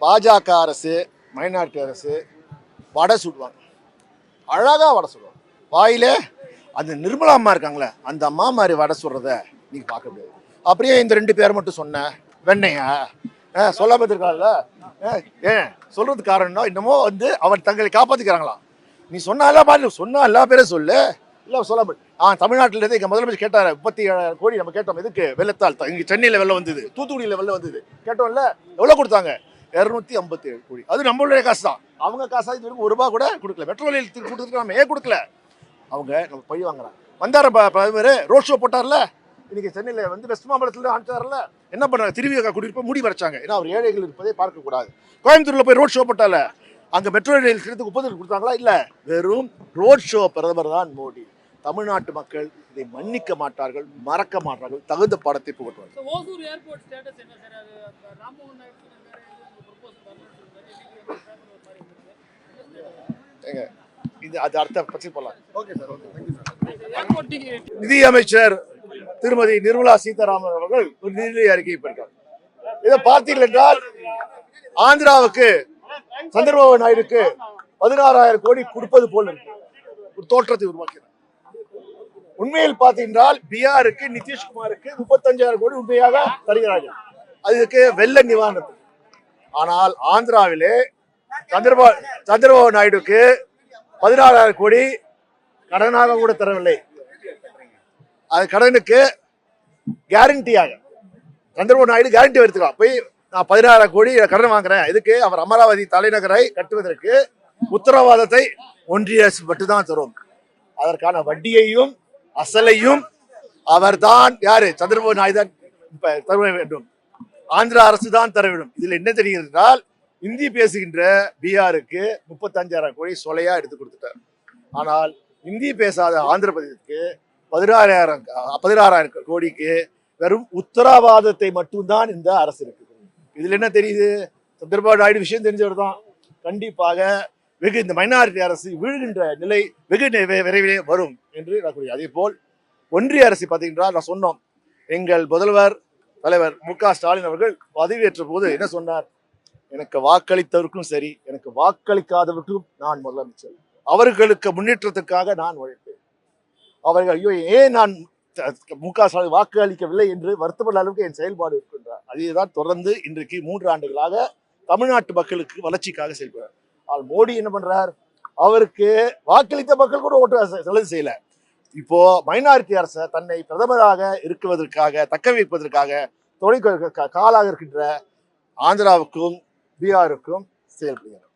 பாஜக அரசு மைனாரிட்டி அரசு வடை சுடுவாங்க, அழகா வடை சுடுவாங்க. வாயிலே அந்த நிர்மலா அம்மா இருக்காங்களே, அந்த அம்மா மாதிரி வடை சுடுறத நீங்க பார்க்க முடியாது. அப்படியே இந்த 2 பேர் மட்டும் சொன்ன வெண்ணையா சொல்லாம இருக்காங்கல்ல. ஏன் சொல்றதுக்கு காரணம்னா இன்னமும் அவர் தங்களை காப்பாத்திக்கிறாங்களா. நீ சொன்னா எல்லா பேரும் சொல்லு, இல்லை சொல்லாம. தமிழ்நாட்டிலேருந்து எங்கள் முதலமைச்சர் கேட்டார், 37,000 கோடி நம்ம கேட்டோம். எதுக்கு? வெள்ளத்தால். இங்கே சென்னையில் வெள்ளம் வந்தது, தூத்துக்குடியில் வெள்ளம் வந்தது, கேட்டோம்ல. எவ்வளோ கொடுத்தாங்க? 257 கோடி. அது நம்மளுடைய காசு தான். அவங்க காசா இது வரைக்கும் ₹1 கூட கொடுக்கல. மெட்ரோ ரயில் கொடுத்துட்டு நம்ம ஏன் கொடுக்கல? அவங்க நம்ம பழி வாங்குறாங்க. வந்தார பிரதமர் ரோட் ஷோ போட்டார்ல, இன்னைக்கு சென்னையில் வெஸ்ட் மாம்பலத்தில் ஆண்டார்ல. என்ன பண்ணாங்க? திருவி குடியிருப்ப மூடி வரைச்சாங்க. ஏன்னா அவர் ஏழைகள் இருப்பதை பார்க்கக்கூடாது. கோயம்புத்தூர்ல போய் ரோட் ஷோ போட்டால, அங்கே மெட்ரோ ரயில் திட்டத்துக்கு ஒப்புதல் கொடுத்தாங்களா? இல்லை. வெறும் ரோட் ஷோ பிரதமர் தான் மோடி. தமிழ்நாட்டு மக்கள் இதை மன்னிக்க மாட்டார்கள், மறக்க மாட்டார்கள். தகுந்த பாடத்தை புகட்டுவார்கள். அது அடுத்த பற்றி போலாம். நிதி அமைச்சர் திருமதி நிர்மலா சீதாராமன் அவர்கள் ஒரு நிதி அறிக்கை பெற்றார். இதை பார்த்தீர்கள் என்றால் ஆந்திராவுக்கு சந்திரபாபு நாயுடுக்கு 16,000 கோடி கொடுப்பது போல் ஒரு தோற்றத்தை உருவாக்கிறார். உண்மையில் பார்த்தீங்கன்றால் பீகாருக்கு நிதிஷ்குமாருக்கு 35,000 கோடி உண்மையாக தருகிறார்கள், அதுக்கு வெள்ள நிவாரணத்துக்கு. ஆனால் ஆந்திராவிலே சந்திரபாபு நாயுடுக்கு 16,000 கோடி கடனாக கூட தரவில்லை. அது கடனுக்கு கேரண்டியாக சந்திரபாபு நாயுடு கேரண்டி எடுத்துக்கலாம். போய் நான் 16,000 கோடி கடன் வாங்குறேன். இதுக்கு அவர் அமராவதி தலைநகரை கட்டுவதற்கு உத்தரவாதத்தை ஒன்றிய அரசு மட்டும்தான் தரும். அதற்கான வட்டியையும் அசலையும் அவர் தான், யாரு? சந்திரபாபு நாயுடு தான் தர வேண்டும். ஆந்திரா அரசு தான் தர வேண்டும். இதுல என்ன தெரிகிறது என்றால், இந்தி பேசுகின்ற பீகாருக்கு 35,000 கோடி சொலையா எடுத்து கொடுத்துட்டார். ஆனால் இந்தி பேசாத ஆந்திர பிரதேசத்துக்கு 16,000 கோடிக்கு வெறும் உத்தரவாதத்தை மட்டும்தான் இந்த அரசு இருக்கு. இதுல என்ன தெரியுது? சந்திரபாபு நாயுடு விஷயம் தெரிஞ்சவர் தான். கண்டிப்பாக இந்த மைனாரிட்டி அரசு வீழ்கின்ற நிலை வெகு விரைவிலே வரும் என்று நான் கூறிய. அதே போல் ஒன்றிய அரசு பார்த்தீங்கன்னா, நான் சொன்னோம், எங்கள் முதல்வர் தலைவர் மு.க. ஸ்டாலின் அவர்கள் பதவியேற்ற போது என்ன சொன்னார்? எனக்கு வாக்களித்தவருக்கும் சரி, எனக்கு வாக்களிக்காதவருக்கும் நான் முதலமைச்சர், அவர்களுக்கு முன்னேற்றத்துக்காக நான் உழைப்பேன். அவர்கள் ஐயோ ஏன் நான் மு.க. ஸ்டாலின் வாக்கு அளிக்கவில்லை என்று வருத்தப்பட்ட அளவுக்கு என் செயல்பாடு இருக்கின்றார். அதைதான் தொடர்ந்து இன்றைக்கு 3 ஆண்டுகளாக தமிழ்நாட்டு மக்களுக்கு வளர்ச்சிக்காக செயல்படுறார். ஆனால் மோடி என்ன பண்றார்? அவருக்கு வாக்களித்த மக்கள் கூட ஓட்டு செலவு செய்யல. இப்போ மைனாரிட்டி அரசை தன்னை பிரதமராக இருக்குவதற்காக, தக்க வைப்பதற்காக காலாக இருக்கின்ற ஆந்திராவுக்கும் பீகாருக்கும் செயல்படுகிறார்.